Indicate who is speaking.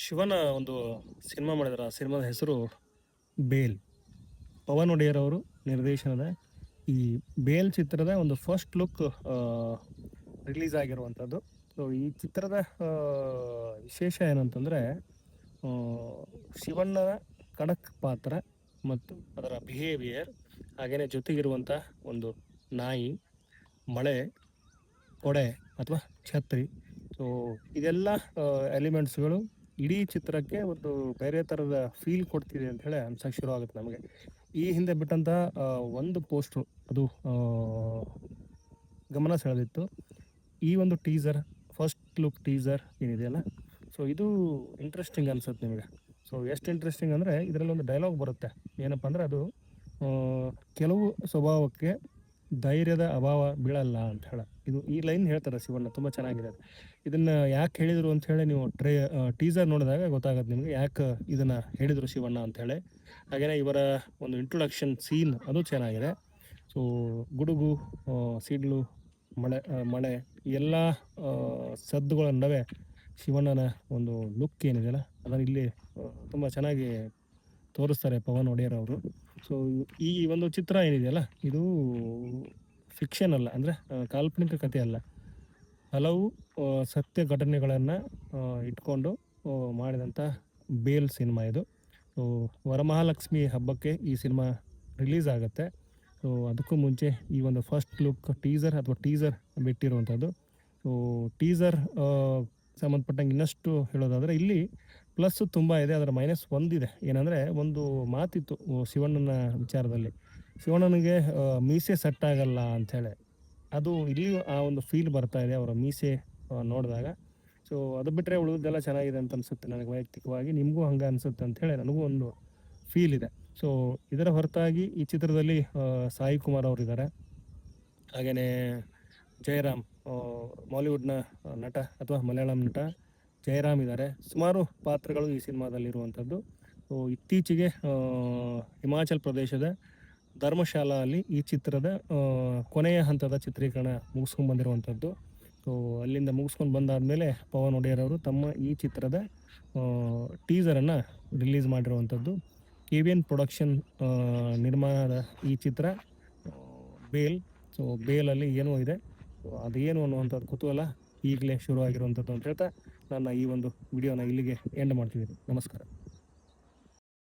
Speaker 1: ಶಿವನ ಒಂದು ಸಿನಿಮಾ ಮಾಡಿದಾರೆ. ಆ ಸಿನಿಮಾದ ಹೆಸರು ಬೇಲ್. ಪವನ್ ಒಡೆಯರ್ ಅವರು ನಿರ್ದೇಶನದ ಈ ಬೇಲ್ ಚಿತ್ರದ ಒಂದು ಫಸ್ಟ್ ಲುಕ್ ರಿಲೀಸ್ ಆಗಿರುವಂಥದ್ದು. ಸೊ ಈ ಚಿತ್ರದ ವಿಶೇಷ ಏನಂತಂದರೆ, ಶಿವಣ್ಣನ ಖಡಕ್ ಪಾತ್ರ ಮತ್ತು ಅದರ ಬಿಹೇವಿಯರ್, ಹಾಗೆಯೇ ಜೊತೆಗಿರುವಂಥ ಒಂದು ನಾಯಿ, ಮಳೆ, ಕೊಡೆ ಅಥವಾ ಛತ್ರಿ. ಸೊ ಇದೆಲ್ಲ ಎಲಿಮೆಂಟ್ಸ್ಗಳು ಇಡೀ ಚಿತ್ರಕ್ಕೆ ಒಂದು ಬೇರೆ ಥರದ ಫೀಲ್ ಕೊಡ್ತಿದೆ ಅಂತ ಹೇಳಿ ಅನ್ಸಕ್ಕೆ ಶುರು ಆಗುತ್ತೆ ನಮಗೆ. ಈ ಹಿಂದೆ ಬಿಟ್ಟಂಥ ಒಂದು ಪೋಸ್ಟ್ರು ಅದು ಗಮನ ಸೆಳೆದಿತ್ತು. ಈ ಒಂದು ಟೀಸರ್, ಫಸ್ಟ್ ಲುಕ್ ಟೀಸರ್ ಏನಿದೆಯಲ್ಲ, ಸೊ ಇದು ಇಂಟ್ರೆಸ್ಟಿಂಗ್ ಅನ್ಸುತ್ತೆ ನಿಮಗೆ. ಸೊ ಎಷ್ಟು ಇಂಟ್ರೆಸ್ಟಿಂಗ್ ಅಂದರೆ, ಇದರಲ್ಲಿ ಒಂದು ಡೈಲಾಗ್ ಬರುತ್ತೆ. ಏನಪ್ಪ ಅಂದರೆ, ಅದು ಕೆಲವು ಸ್ವಭಾವಕ್ಕೆ ಧೈರ್ಯದ ಅಭಾವ ಬೀಳಲ್ಲ ಅಂತ ಹೇಳಿ ಈ ಲೈನ್ ಹೇಳ್ತಾರೆ ಶಿವಣ್ಣ. ತುಂಬ ಚೆನ್ನಾಗಿದೆ ಅದು. ಇದನ್ನು ಯಾಕೆ ಹೇಳಿದರು ಅಂತ ಹೇಳಿ ನೀವು ಟೀಸರ್ ನೋಡಿದಾಗ ಗೊತ್ತಾಗುತ್ತೆ ನಿಮಗೆ ಯಾಕೆ ಇದನ್ನು ಹೇಳಿದರು ಶಿವಣ್ಣ ಅಂಥೇಳಿ. ಹಾಗೆಯೇ ಇವರ ಒಂದು ಇಂಟ್ರೊಡಕ್ಷನ್ ಸೀನ್ ಅದು ಚೆನ್ನಾಗಿದೆ. ಸೊ ಗುಡುಗು, ಸಿಡ್ಲು, ಮಳೆ ಎಲ್ಲ ಸದ್ದುಗಳ ನಡುವೆ ಶಿವಣ್ಣನ ಒಂದು ಲುಕ್ ಏನಿದೆಯಲ್ಲ, ಅದನ್ನು ಇಲ್ಲಿ ತುಂಬ ಚೆನ್ನಾಗಿ ತೋರಿಸ್ತಾರೆ ಪವನ್ ಒಡೆಯರ್ ಅವರು. ಸೊ ಈ ಒಂದು ಚಿತ್ರ ಏನಿದೆಯಲ್ಲ, ಇದು ಫಿಕ್ಷನ್ ಅಲ್ಲ, ಅಂದರೆ ಕಾಲ್ಪನಿಕ ಕಥೆ ಅಲ್ಲ. ಹಲವು ಸತ್ಯ ಘಟನೆಗಳನ್ನು ಇಟ್ಕೊಂಡು ಮಾಡಿದಂಥ ಬೇಲ್ ಸಿನಿಮಾ ಇದು. ಸೊ ವರಮಹಾಲಕ್ಷ್ಮಿ ಹಬ್ಬಕ್ಕೆ ಈ ಸಿನಿಮಾ ರಿಲೀಸ್ ಆಗುತ್ತೆ. ಸೊ ಅದಕ್ಕೂ ಮುಂಚೆ ಈ ಒಂದು ಫಸ್ಟ್ ಲುಕ್ ಟೀಸರ್ ಬಿಟ್ಟಿರುವಂಥದ್ದು. ಸೊ ಟೀಸರ್ ಸಂಬಂಧಪಟ್ಟಂಗೆ ಇನ್ನಷ್ಟು ಹೇಳೋದಾದರೆ, ಇಲ್ಲಿ ಪ್ಲಸ್ ತುಂಬ ಇದೆ, ಅದರ ಮೈನಸ್ ಒಂದಿದೆ. ಏನಂದರೆ, ಒಂದು ಮಾತಿತ್ತು ಶಿವಣ್ಣನ ವಿಚಾರದಲ್ಲಿ. ಶಿವಣ್ಣನಿಗೆ ಮೀಸೆ ಸೆಟ್ ಆಗಲ್ಲ ಅಂಥೇಳಿ, ಅದು ಇಲ್ಲಿಯೂ ಆ ಒಂದು ಫೀಲ್ ಬರ್ತಾ ಇದೆ ಅವರ ಮೀಸೆ ನೋಡಿದಾಗ. ಸೊ ಅದು ಬಿಟ್ಟರೆ ಉಳಿದೆಲ್ಲ ಚೆನ್ನಾಗಿದೆ ಅಂತ ಅನಿಸುತ್ತೆ ನನಗೆ ವೈಯಕ್ತಿಕವಾಗಿ. ನಿಮಗೂ ಹಂಗೆ ಅನಿಸುತ್ತೆ ಅಂಥೇಳಿ ನನಗೂ ಒಂದು ಫೀಲ್ ಇದೆ. ಸೊ ಇದರ ಹೊರತಾಗಿ ಈ ಚಿತ್ರದಲ್ಲಿ ಸಾಯಿ ಕುಮಾರ್ ಅವರಿದ್ದಾರೆ. ಹಾಗೆಯೇ ಜಯರಾಮ್, ಬಾಲಿವುಡ್ನ ನಟ ಅಥವಾ ಮಲಯಾಳಂ ನಟ ಜಯರಾಮ್ ಇದ್ದಾರೆ. ಸುಮಾರು ಪಾತ್ರಗಳು ಈ ಸಿನಿಮಾದಲ್ಲಿರುವಂಥದ್ದು. ಸೊ ಇತ್ತೀಚೆಗೆ ಹಿಮಾಚಲ್ ಪ್ರದೇಶದ ಧರ್ಮಶಾಲಾ ಅಲ್ಲಿ ಈ ಚಿತ್ರದ ಕೊನೆಯ ಹಂತದ ಚಿತ್ರೀಕರಣ ಮುಗಿಸ್ಕೊಂಡು ಬಂದಿರುವಂಥದ್ದು. ಸೊ ಅಲ್ಲಿಂದ ಮುಗಿಸ್ಕೊಂಡು ಬಂದಾದಮೇಲೆ ಪವನ್ ಒಡೆಯರ್ ಅವರು ತಮ್ಮ ಈ ಚಿತ್ರದ ಟೀಸರನ್ನು ರಿಲೀಸ್ ಮಾಡಿರುವಂಥದ್ದು. KVN ಪ್ರೊಡಕ್ಷನ್ ನಿರ್ಮಾಣದ ಈ ಚಿತ್ರ ಬೇಲ್. ಸೊ ಬೇಲಲ್ಲಿ ಏನೋ ಇದೆ, ಅದೇನು ಅನ್ನುವಂಥದ್ದು ಕುತೂಹಲ ಈಗಲೇ ಶುರು ಆಗಿರುವಂಥದ್ದು ಅಂತ ಹೇಳ್ತಾ ನನ್ನ ಈ ಒಂದು ವಿಡಿಯೋನ ಇಲ್ಲಿಗೆ ಎಂಡ್ ಮಾಡ್ತಿದ್ದೀನಿ. ನಮಸ್ಕಾರ.